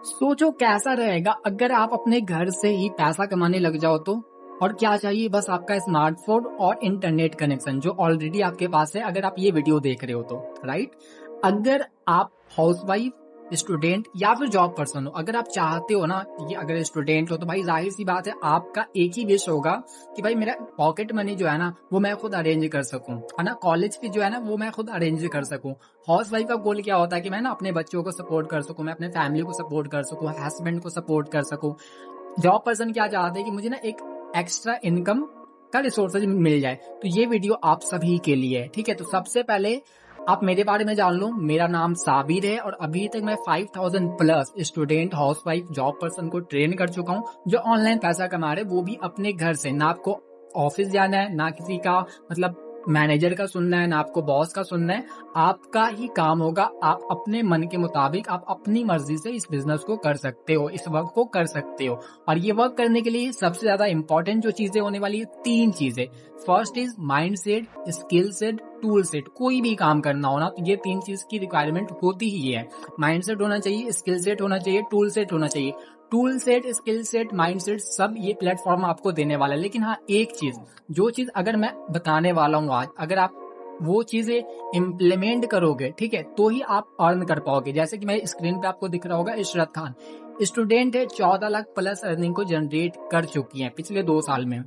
सोचो कैसा रहेगा अगर आप अपने घर से ही पैसा कमाने लग जाओ तो। और क्या चाहिए, बस आपका स्मार्टफोन और इंटरनेट कनेक्शन जो ऑलरेडी आपके पास है, अगर आप ये वीडियो देख रहे हो तो। राइट। अगर आप हाउसवाइफ, स्टूडेंट या फिर जॉब पर्सन हो, अगर आप चाहते हो ना, ये अगर स्टूडेंट हो तो भाई जाहिर सी बात है आपका एक ही विश होगा कि भाई मेरा पॉकेट मनी जो है ना वो मैं खुद अरेंज कर सकूं, है ना, कॉलेज फीस जो है ना वो मैं खुद अरेंज कर सकूं। हाउस वाइफ का गोल क्या होता है कि मैं ना अपने बच्चों को सपोर्ट कर सकूं, मैं अपने फैमिली को सपोर्ट कर सकूं, हस्बैंड को सपोर्ट कर सकूं। जॉब पर्सन क्या चाहते हैं कि मुझे ना एक एक्स्ट्रा इनकम का रिसोर्सेज मिल जाए। तो ये वीडियो आप सभी के लिए है, ठीक है। तो सबसे पहले आप मेरे बारे में जान लो। मेरा नाम साबिर है और अभी तक मैं 5000 plus student, house wife, job person को ट्रेन कर चुका हूँ जो ऑनलाइन पैसा कमा रहे, वो भी अपने घर से। ना आपको ऑफिस जाना है, ना किसी का मतलब मैनेजर का सुनना है, ना आपको बॉस का सुनना है। आपका ही काम होगा, आप अपने मन के मुताबिक, आप अपनी मर्जी से इस बिजनेस को कर सकते हो, इस वर्क को कर सकते हो। और ये वर्क करने के लिए सबसे ज्यादा इंपॉर्टेंट जो चीजें होने वाली है, 3 चीजें। First is mind set, skill set, tool set. कोई भी काम करना हो ना तो ये 3 चीज की रिक्वायरमेंट होती ही है। माइंड सेट होना चाहिए, स्किल सेट होना चाहिए, टूल सेट होना चाहिए। Tool set, skill set, mind set सब ये प्लेटफॉर्म आपको देने वाला है। लेकिन हाँ, एक चीज, जो चीज अगर मैं बताने वाला हूँ आज, अगर आप वो चीजें इम्प्लीमेंट करोगे, ठीक है, तो ही आप अर्न कर पाओगे। जैसे कि मेरे स्क्रीन पे आपको दिख रहा होगा, इशरत खान स्टूडेंट है, 14 लाख प्लस अर्निंग को जनरेट कर चुकी है पिछले 2 साल में।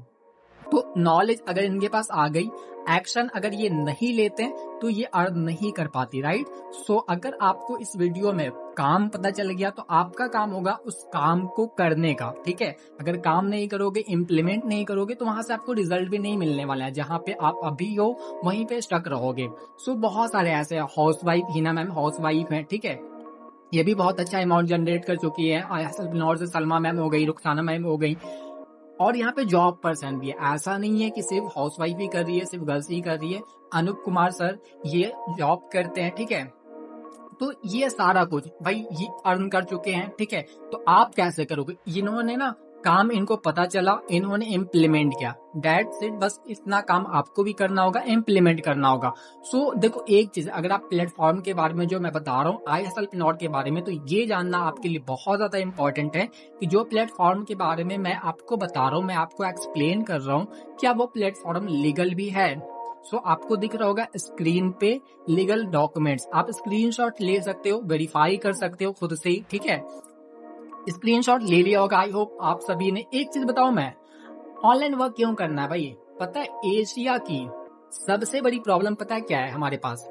तो नॉलेज अगर इनके पास आ गई, एक्शन अगर ये नहीं लेते तो ये अर्न नहीं कर पाती। राइट। सो अगर आपको इस वीडियो में काम पता चल गया तो आपका काम होगा उस काम को करने का, ठीक है। अगर काम नहीं करोगे, इम्प्लीमेंट नहीं करोगे, तो वहां से आपको रिजल्ट भी नहीं मिलने वाला है। जहां पे आप अभी हो वहीं पे स्टक रहोगे। सो बहुत सारे ऐसे house wife, Hina ma'am house wife है, ठीक है, ये भी बहुत अच्छा अमाउंट जनरेट कर चुकी है। से सलमा मैम हो गई, रुखसाना मैम हो गई। और यहाँ पे जॉब पर्सन भी है, ऐसा नहीं है कि सिर्फ हाउसवाइफ ही कर रही है, सिर्फ गर्ल्स ही कर रही है। अनूप कुमार सर ये जॉब करते हैं, ठीक है। तो ये सारा कुछ भाई ये अर्न कर चुके हैं, ठीक है। तो आप कैसे करोगे? इन्होंने ना काम, इनको पता चला, इन्होंने इम्प्लीमेंट किया, दैट्स इट। बस इतना काम आपको भी करना होगा, इम्प्लीमेंट करना होगा। सो देखो एक चीज, अगर आप प्लेटफॉर्म के बारे में जो मैं बता रहा हूँ, ISLPNOT के बारे में, तो ये जानना आपके लिए बहुत ज्यादा इंपॉर्टेंट है कि जो प्लेटफॉर्म के बारे में मैं आपको बता रहा हूँ, मैं आपको एक्सप्लेन कर रहा हूँ, क्या वो प्लेटफॉर्म लीगल भी है। सो आपको दिख रहा होगा स्क्रीन पे लीगल डॉक्यूमेंट्स, आप स्क्रीनशॉट ले सकते हो, वेरीफाई कर सकते हो खुद से ही, ठीक है। स्क्रीनशॉट ले लिया होगा आई होप आप सभी ने। एक चीज बताऊं मैं, ऑनलाइन वर्क क्यों करना है भाई? पता है एशिया की सबसे बड़ी प्रॉब्लम पता है क्या है हमारे पास?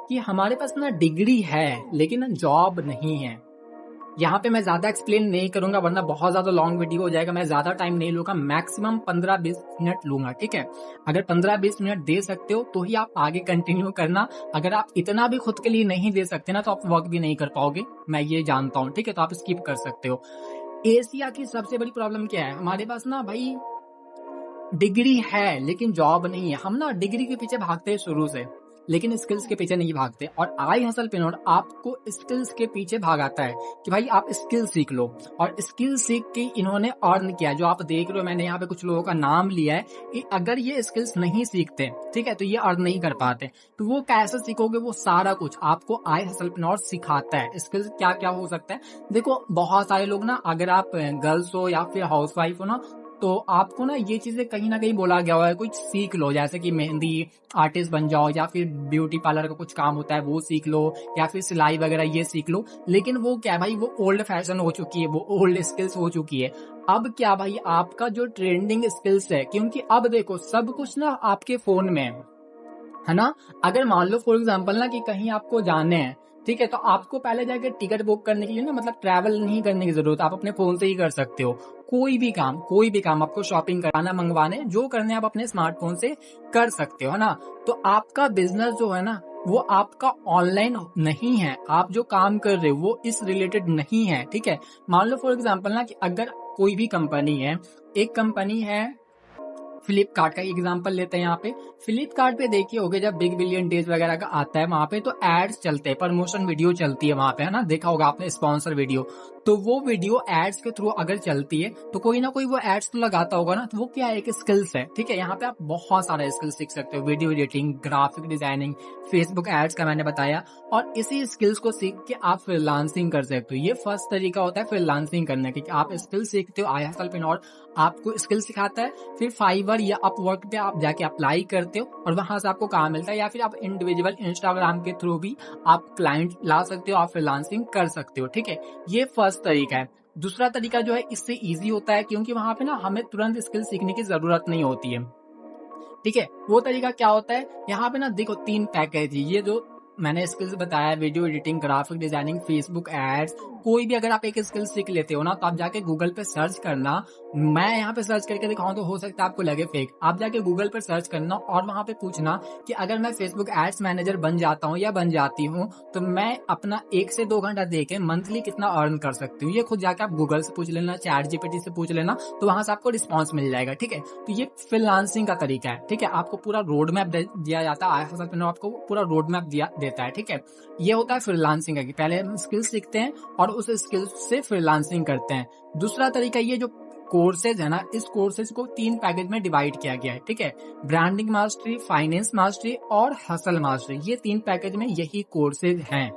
कि हमारे पास ना डिग्री है लेकिन जॉब नहीं है। यहाँ पे मैं ज्यादा एक्सप्लेन नहीं करूंगा वरना बहुत ज्यादा लॉन्ग वीडियो हो जाएगा। मैं ज्यादा टाइम नहीं लूंगा, मैक्सिमम 15-20 मिनट लूंगा, ठीक है। अगर 15-20 मिनट दे सकते हो तो ही आप आगे कंटिन्यू करना। अगर आप इतना भी खुद के लिए नहीं दे सकते ना तो आप वर्क भी नहीं कर पाओगे, मैं ये जानता हूँ, ठीक है। तो आप स्किप कर सकते हो। एशिया की सबसे बड़ी प्रॉब्लम क्या है? हमारे पास ना भाई डिग्री है लेकिन जॉब नहीं है। हम ना डिग्री के पीछे भागते हैं शुरू से, लेकिन स्किल्स के पीछे नहीं भागते। और ISLPNOT आपको स्किल्स के पीछे भागाता है कि भाई आप स्किल सीख लो। और स्किल सीख के इन्होंने अर्न किया, जो आप देख रहे हो, मैंने यहाँ पे कुछ लोगों का नाम लिया है कि अगर ये स्किल्स नहीं सीखते, ठीक है, तो ये अर्न नहीं कर पाते। तो वो कैसे सीखोगे? वो सारा कुछ आपको ISLPNOT सिखाता है। स्किल्स क्या क्या हो सकता है? देखो बहुत सारे लोग ना, अगर आप गर्ल्स हो या फिर हाउस वाइफ हो ना, तो आपको ना ये चीजें कहीं ना कहीं बोला गया हुआ है कुछ सीख लो, जैसे कि मेहंदी आर्टिस्ट बन जाओ, या फिर ब्यूटी पार्लर का कुछ काम होता है वो सीख लो, या फिर सिलाई वगैरह ये सीख लो। लेकिन वो क्या भाई, वो ओल्ड फैशन हो चुकी है, वो ओल्ड स्किल्स हो चुकी है। अब क्या भाई, आपका जो ट्रेंडिंग स्किल्स है, क्योंकि अब देखो सब कुछ ना आपके फोन में है ना। अगर मान लो फॉर एग्जाम्पल ना कि कहीं आपको जाने हैं, ठीक है, तो आपको पहले जाके टिकट बुक करने के लिए ना, मतलब ट्रैवल नहीं करने की जरूरत, आप अपने फोन से ही कर सकते हो। कोई भी काम, कोई भी काम, आपको शॉपिंग कराना, मंगवाने, जो करने आप अपने स्मार्टफोन से कर सकते हो, है ना। तो आपका बिजनेस जो है ना वो आपका ऑनलाइन नहीं है। आप जो काम कर रहे हो वो इस रिलेटेड नहीं है, ठीक है। मान लो फॉर एग्जाम्पल ना कि अगर कोई भी कंपनी है, एक कंपनी है फ्लिपकार्ट का एग्जांपल लेते हैं। यहाँ पे फ्लिपकार्ट पे देखिए होगे, जब बिग बिलियन डेज वगैरह का आता है वहां पे तो एड्स चलते हैं, प्रमोशन वीडियो चलती है वहां पे, है ना, देखा होगा आपने, स्पॉन्सर वीडियो। तो वो वीडियो एड्स के थ्रू अगर चलती है तो कोई ना कोई वो एड्स तो लगाता होगा ना, तो वो क्या है, एक स्किल्स है। ठीक है, यहाँ पे आप बहुत सारा स्किल्स सीख सकते हो, video editing, graphic designing, Facebook ads का मैंने बताया, और इसी स्किल्स को सीख के आप फ्रीलांसिंग कर सकते हो। ये फर्स्ट तरीका होता है फ्रीलांसिंग करने का, कि आप स्किल सीखते हो, iHustlePreneur आपको स्किल सिखाता है, फिर फाइवर या अपवर्क पे आप जाके अप्लाई करते हो और वहां से आपको काम मिलता है, या फिर आप इंडिविजुअल इंस्टाग्राम के थ्रू भी आप क्लाइंट ला सकते हो, आप फ्रीलांसिंग कर सकते हो। ठीक है, ये फर्स्ट तरीका है। दूसरा तरीका जो है इससे इजी होता है, क्योंकि वहां पे ना हमें तुरंत स्किल सीखने की जरूरत नहीं होती है। ठीक है, वो तरीका क्या होता है, यहाँ पे ना देखो 3 पैकेज, ये जो मैंने स्किल्स बताया, video editing, graphic designing, Facebook ads, कोई भी अगर आप एक स्किल सीख लेते हो ना, तो आप जाके गूगल पे सर्च करना। मैं यहाँ पे सर्च करके दिखाऊं तो हो सकता है आपको लगे फेक। आप जाके गूगल पर सर्च करना और वहां पे पूछना कि अगर मैं फेसबुक एड्स मैनेजर बन जाता हूँ या बन जाती हूँ तो मैं अपना 1 से 2 घंटा दे के मंथली कितना अर्न कर सकती हूँ। ये खुद जाके आप गूगल से पूछ लेना, चैट जीपीटी से पूछ लेना, तो वहां से आपको रिस्पॉन्स मिल जाएगा। ठीक है, तो ये फ्रीलांसिंग का तरीका है। ठीक है, आपको पूरा रोड मैप दिया जाता है, iHustlePreneur आपको पूरा रोड मैप दिया देता है। ठीक है, ये होता है फ्रीलांसिंग का, कि पहले हम स्किल सीखते हैं और उस स्किल से फ्रीलांसिंग करते हैं। दूसरा तरीका ये जो कोर्सेज है ना, इस कोर्सेज को 3 पैकेज में डिवाइड किया गया है। ठीक है, ब्रांडिंग मास्टरी, फाइनेंस मास्टरी और हसल मास्टरी, ये 3 पैकेज में यही कोर्सेज हैं।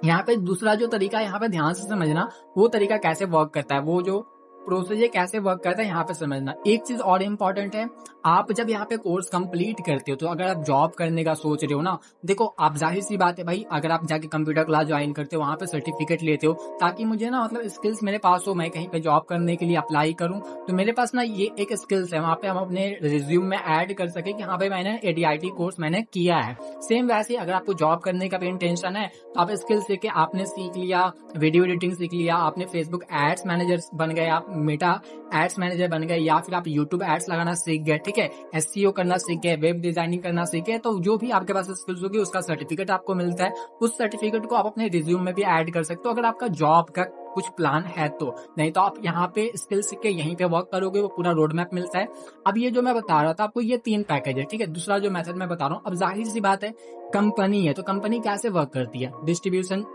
यहाँ पे दूसरा जो तरीका है, यहाँ पे ध्यान से समझना वो तरीका कैसे वर्क करता है, वो जो प्रोसीजर कैसे वर्क करता है यहाँ पे समझना। एक चीज और इम्पोर्टेंट है, आप जब यहाँ पे कोर्स कंप्लीट करते हो तो अगर आप जॉब करने का सोच रहे हो ना, देखो आप जाहिर सी बात है भाई, अगर आप जाके कंप्यूटर क्लास ज्वाइन करते हो, वहां पे सर्टिफिकेट लेते हो, ताकि मुझे ना मतलब स्किल्स मेरे पास हो, मैं कहीं पे जॉब करने के लिए अप्लाई करूं तो मेरे पास ना ये एक स्किल्स है, वहां पे हम अपने रिज्यूम में ऐड कर सके कि हाँ भाई मैंने ADIT कोर्स मैंने किया है। सेम वैसे अगर आपको जॉब करने का भी इंटेंशन है तो आप स्किल्स सीख के आपने सीख लिया, वीडियो एडिटिंग सीख लिया, आपने फेसबुक एड्स मैनेजर बन गए, आप मेटा एड्स मैनेजर बन गए, या फिर आप यूट्यूब एड्स लगाना सीख गए। ठीक है, SEO करना सीख गए, वेब डिजाइनिंग करना सीख गए, तो जो भी आपके पास स्किल्स होगी उसका सर्टिफिकेट आपको मिलता है। उस सर्टिफिकेट को आप अपने रिज्यूम में भी ऐड कर सकते हो अगर आपका जॉब का कुछ प्लान है तो, नहीं तो आप यहाँ पे स्किल सीख के यहीं पे वर्क करोगे, वो पूरा रोड मैप मिलता है। अब ये जो मैं बता रहा था आपको, ये 3 पैकेज है। ठीक है, दूसरा जो मेथड मैं बता रहा हूँ, अब जाहिर सी बात है कंपनी है तो कंपनी कैसे वर्क करती है, डिस्ट्रीब्यूशन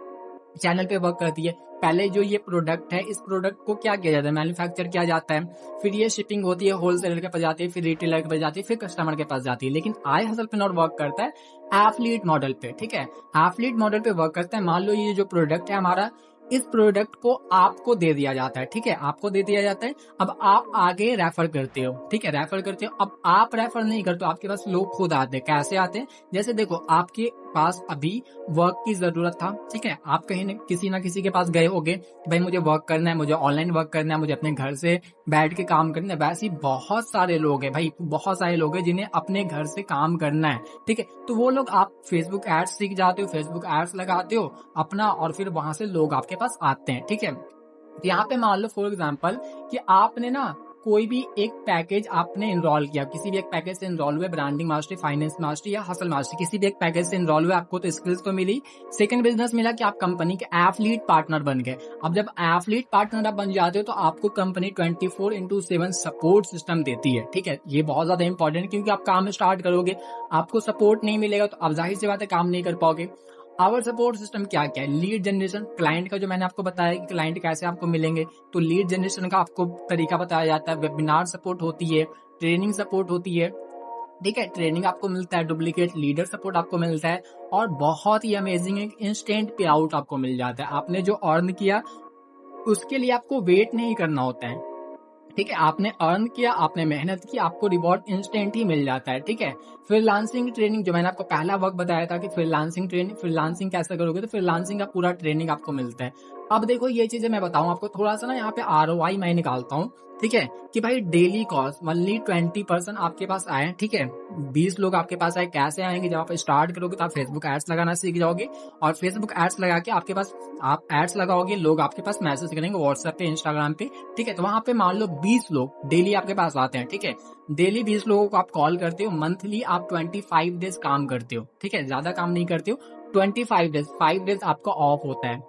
चैनल पे वर्क करती है। पहले जो ये प्रोडक्ट है, इस प्रोडक्ट को क्या किया जाता है, मैन्युफैक्चर किया जाता है, फिर ये शिपिंग होती है, होलसेलर के पास जाती है, फिर रिटेलर के पास जाती है, फिर कस्टमर के पास जाती है। लेकिन iHustlePreneur वर्क करता है एफिलिएट मॉडल पे। ठीक है, एफिलिएट मॉडल पे वर्क करता है। मान लो ये जो प्रोडक्ट है हमारा, इस प्रोडक्ट को आपको दे दिया जाता है। ठीक है, आपको दे दिया जाता है, अब आप आगे रेफर करते हो। ठीक है, रेफर करते हो, अब आप रेफर नहीं करते हो, आपके पास लोग खुद आते हैं। कैसे आते हैं, जैसे देखो आपके पास अभी वर्क की जरूरत था, ठीक है, आप कहीं किसी ना किसी के पास गए होगे, भाई मुझे वर्क करना है, मुझे ऑनलाइन वर्क करना है, मुझे अपने घर से बैठ के काम करना है। वैसे ही बहुत सारे लोग हैं भाई, बहुत सारे लोग हैं जिन्हें अपने घर से काम करना है। ठीक है, तो वो लोग, आप फेसबुक एड्स सीख जाते हो, फेसबुक एड्स लगाते हो अपना, और फिर वहां से लोग आपके पास आते हैं। ठीक है, तो यहाँ पे मान लो फॉर एग्जाम्पल कि आपने ना कोई भी एक पैकेज आपने इनरोल किया, किसी भी एक पैकेज से इनरोल हुए, ब्रांडिंग मास्टरी, फाइनेंस मास्टरी या हसल मास्टरी, किसी भी एक पैकेज से इनरोल हुए, आपको तो स्किल्स तो मिली। सेकंड बिजनेस मिला कि आप कंपनी के एफिलिएट पार्टनर बन गए। अब जब एफिलिएट पार्टनर आप बन जाते हो तो आपको कंपनी 24/7 सपोर्ट सिस्टम देती है। ठीक है, ये बहुत ज्यादा इंपॉर्टेंट है, क्योंकि आप काम स्टार्ट करोगे, आपको सपोर्ट नहीं मिलेगा तो आप जाहिर सी बात है काम नहीं कर पाओगे। आवर सपोर्ट सिस्टम क्या क्या है, लीड जनरेशन, क्लाइंट का जो मैंने आपको बताया कि क्लाइंट कैसे आपको मिलेंगे, तो लीड जनरेशन का आपको तरीका बताया जाता है। वेबिनार सपोर्ट होती है, ट्रेनिंग सपोर्ट होती है। ठीक है, ट्रेनिंग आपको मिलता है, डुप्लीकेट लीडर सपोर्ट आपको मिलता है, और बहुत ही अमेजिंग है, इंस्टेंट पे आउट आपको मिल जाता है। आपने जो अर्न किया उसके लिए आपको वेट नहीं करना होता है। ठीक है, आपने अर्न किया, आपने मेहनत की, आपको रिवॉर्ड इंस्टेंट ही मिल जाता है। ठीक है, फ्रीलांसिंग ट्रेनिंग, जो मैंने आपको पहला वर्क बताया था कि फ्रीलांसिंग ट्रेनिंग, फ्रीलांसिंग कैसे करोगे, तो फ्रीलांसिंग का पूरा ट्रेनिंग आपको मिलता है। अब देखो ये चीजें मैं बताऊं आपको, थोड़ा सा ना यहाँ पे ROI मैं निकालता हूँ। ठीक है, कि भाई डेली कॉस्ट ओनली 20% आपके पास आए। ठीक है, 20 लोग आपके पास आए, कैसे आएंगे, जब आप स्टार्ट करोगे तो आप फेसबुक एड्स लगाना सीख जाओगे, और फेसबुक एड्स लगा के आपके पास आप एड्स लगाओगे, लोग आपके पास मैसेज करेंगे व्हाट्सएप पे, इंस्टाग्राम पे। ठीक है, तो वहां पे मान लो 20 लोग डेली आपके पास आते हैं। ठीक है, डेली 20 लोगों को आप कॉल करते हो, मंथली आप 25 डेज काम करते हो। ठीक है, ज्यादा काम नहीं करते हो, 25 डेज, 5 डेज आपका ऑफ होता है,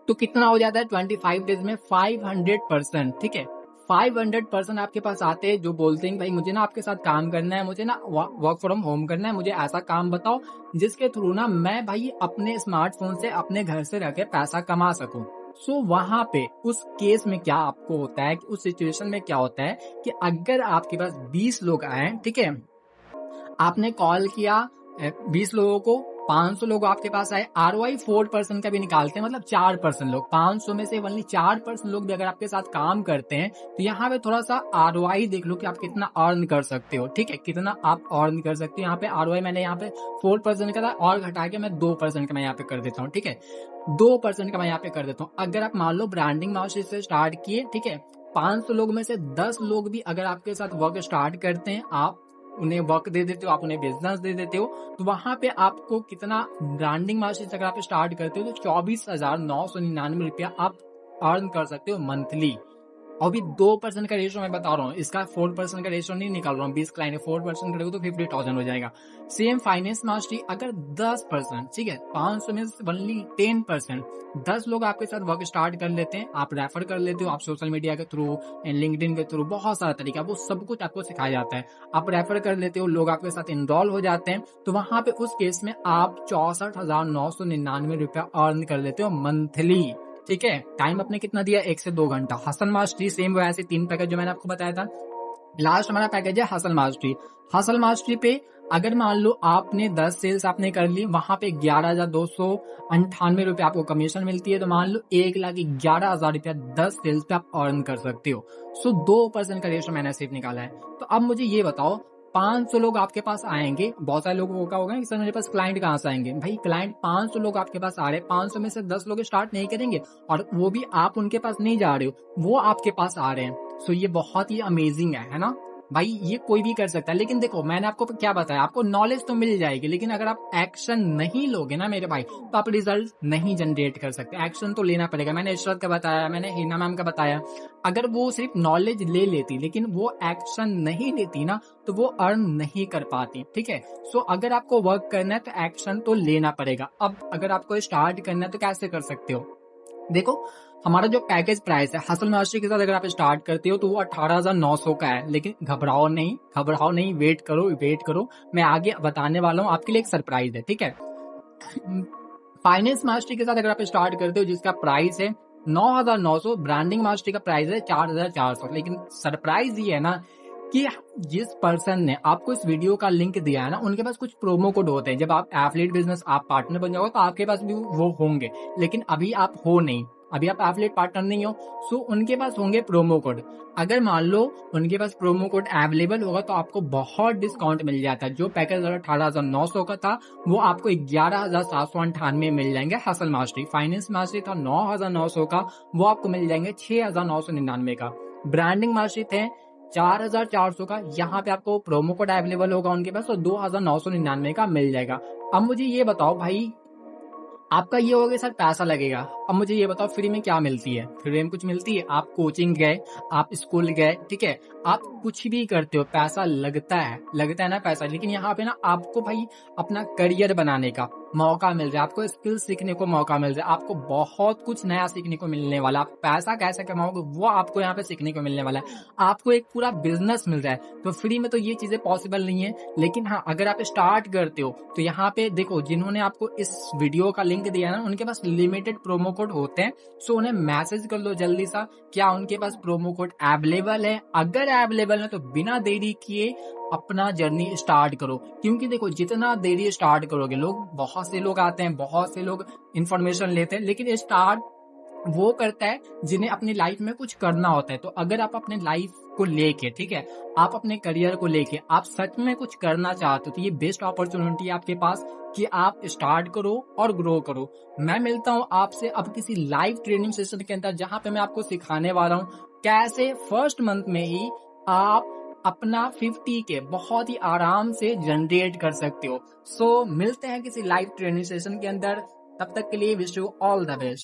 तो कितना हो जाता है 25 डेज में 500%। ठीक है, 500% आपके पास आते हैं जो बोलते हैं भाई मुझे ना आपके साथ काम करना है, मुझे ना वर्क फ्रॉम होम करना है, मुझे ऐसा काम बताओ जिसके थ्रू ना मैं भाई अपने स्मार्टफोन से अपने घर से रह के पैसा कमा सकूं। सो वहां पे उस केस में क्या आपको होता है कि उस सिचुएशन में क्या होता है कि अगर आपके पास 20 लोग आए, ठीक है, आपने कॉल किया 20 लोगों को, 500 लोग आपके पास आए, ROI 4% का भी निकालते हैं, मतलब 4% लोग, 500 में से ओनली 4% लोग भी अगर आपके साथ काम करते हैं, तो यहाँ पे थोड़ा सा ROI देख लो कि आप कितना अर्न कर सकते हो, ठीक है, कितना आप अर्न कर सकते हो। यहाँ पे ROI मैंने यहाँ पे 4% का था और घटा के मैं 2% का मैं यहाँ पे कर देता हूँ, ठीक है, 2% का मैं यहाँ पे कर देता हूँ। अगर आप मान लो ब्रांडिंग मार्केट से स्टार्ट किए, ठीक है, 500 लोग में से 10 लोग भी अगर आपके साथ वर्क स्टार्ट करते हैं, आप उन्हें वर्क दे देते हो, आप उन्हें बिजनेस दे देते हो, तो वहां पे आपको कितना ब्रांडिंग मार्केट अगर आप स्टार्ट करते हो तो 24,999 रुपया आप अर्न कर सकते हो मंथली। और भी 2% का रेशो मैं बता रहा हूँ, इसका 4% का रेशो नहीं निकाल रहा हूँ। 20 क्लाइंट 4% करोगे तो 50,000 हो जाएगा। सेम फाइनेंस मास्टरी अगर 10%, ठीक है, 500 में ओनली 10%, 10 लोग आपके साथ वर्क स्टार्ट कर लेते हैं, आप रेफर कर लेते हो, आप सोशल मीडिया के थ्रू, लिंक्डइन के थ्रू, बहुत सारा तरीका, वो सब कुछ आपको सिखाया जाता है, आप रेफर कर लेते हो, लोग आपके साथ इनरोल हो जाते हैं, तो वहां पे उस केस में आप 64,999 रुपया अर्न कर लेते हो मंथली, ठीक है। टाइम आपने कितना दिया, 1 से 2 घंटा। हसल मास्टरी सेम वैसे 3 पैकेज जो मैंने आपको बताया था। लास्ट हमारा पैकेज है हसल मास्टरी। हसल मास्टरी पे अगर मान लो आपने 10 सेल्स आपने कर ली, वहां पे 11,298 रुपए आपको कमीशन मिलती है, तो मान लो 1,11,000 रुपया 10 सेल्स पे आप अर्न कर सकते हो। सो 2% का रेशो मैंने सिर्फ निकाला है। तो अब मुझे ये बताओ, 500 लोग आपके पास आएंगे, बहुत सारे लोगों का होगा कि सर मेरे पास क्लाइंट कहाँ से आएंगे, भाई क्लाइंट 500 लोग आपके पास आ रहे हैं, 500 में से 10 लोग स्टार्ट नहीं करेंगे, और वो भी आप उनके पास नहीं जा रहे हो, वो आपके पास आ रहे हैं। सो ये बहुत ही अमेजिंग है ना भाई, ये कोई भी कर सकता है। लेकिन देखो मैंने आपको क्या बताया, आपको नॉलेज तो मिल जाएगी, लेकिन अगर आप एक्शन नहीं लोगे ना मेरे भाई, तो आप रिजल्ट नहीं जनरेट कर सकते। एक्शन तो लेना पड़ेगा। मैंने इशरत का बताया, मैंने हिना मैम का बताया, अगर वो सिर्फ नॉलेज ले लेती लेकिन वो एक्शन नहीं लेती ना, तो वो अर्न नहीं कर पाती, ठीक है। सो अगर आपको वर्क करना है तो एक्शन तो लेना पड़ेगा। अब अगर आपको स्टार्ट करना है तो कैसे कर सकते हो, देखो हमारा जो पैकेज प्राइस है हसल मास्टरी के साथ अगर आप स्टार्ट करते हो तो वो 18,900 का है। लेकिन घबराओ नहीं, घबराओ नहीं, वेट करो, वेट करो, मैं आगे बताने वाला हूँ, आपके लिए एक सरप्राइज है, ठीक है। फाइनेंस मास्टरी के साथ अगर आप स्टार्ट करते हो जिसका प्राइस है 9,900, ब्रांडिंग मास्टरी का प्राइस है 4,400। लेकिन सरप्राइज ये है ना कि जिस पर्सन ने आपको इस वीडियो का लिंक दिया है ना, उनके पास कुछ प्रोमो कोड होते हैं। जब आप एफिलिएट बिजनेस आप पार्टनर बन जाओगे तो आपके पास भी वो होंगे, लेकिन अभी आप हो नहीं, अभी आप एफिलिएट पार्टनर नहीं हो, सो उनके पास होंगे प्रोमो कोड। अगर मान लो उनके पास प्रोमो कोड अवेलेबल होगा तो आपको बहुत डिस्काउंट मिल जाता है। जो पैकेज 18,900 का था वो आपको 11,798 मिल जाएंगे हसल मास्टरी। फाइनेंस मास्टरी था 9,900 का, वो आपको मिल जाएंगे 6,999 का। ब्रांडिंग मास्टरी थे 4,400 का, यहाँ पे आपको प्रोमो कोड अवेलेबल होगा उनके पास, तो 2,999 का मिल जाएगा। अब मुझे ये बताओ भाई, आपका ये हो गया सर पैसा लगेगा, अब मुझे ये बताओ फ्री में क्या मिलती है। फ्री में कुछ मिलती है? आप कोचिंग गए, आप स्कूल गए, ठीक है, आप कुछ भी करते हो, पैसा लगता है, लगता है ना पैसा। लेकिन यहाँ पे ना आपको भाई अपना करियर बनाने का मौका मिल रहा है, आपको स्किल सीखने को मौका मिल रहा है, आपको बहुत कुछ नया सीखने को मिलने वाला। आप पैसा कैसे कमाओगे वो आपको यहाँ पे सीखने को मिलने वाला है, आपको एक पूरा बिजनेस मिल रहा है। तो फ्री में तो ये चीजें पॉसिबल नहीं है, लेकिन हाँ अगर आप स्टार्ट करते हो तो यहाँ पे देखो, जिन्होंने आपको इस वीडियो का लिंक दिया ना उनके पास लिमिटेड प्रोमो कोड होते हैं। सो उन्हें मैसेज कर लो जल्दी सा, क्या उनके पास प्रोमो कोड अवेलेबल है। अगर अवेलेबल है तो बिना देरी किए अपना जर्नी स्टार्ट करो, क्योंकि देखो जितना देरी स्टार्ट करोगे, लोग बहुत से लोग आते हैं, बहुत से लोग इन्फॉर्मेशन लेते हैं, लेकिन स्टार्ट वो करता है जिन्हें अपनी लाइफ में कुछ करना होता है। तो अगर आप अपने लाइफ को लेके, ठीक है, आप अपने करियर को लेके आप सच में कुछ करना चाहते हो तो ये बेस्ट अपॉर्चुनिटी है आपके पास कि आप स्टार्ट करो और ग्रो करो। मैं मिलता हूँ आपसे अब किसी लाइव ट्रेनिंग सेशन के अंदर, जहां पे मैं आपको सिखाने वाला हूँ कैसे फर्स्ट मंथ में ही आप अपना 50K बहुत ही आराम से जनरेट कर सकते हो। सो मिलते हैं किसी लाइव ट्रेनिंग सेशन के अंदर, तब तक के लिए wish you all the best.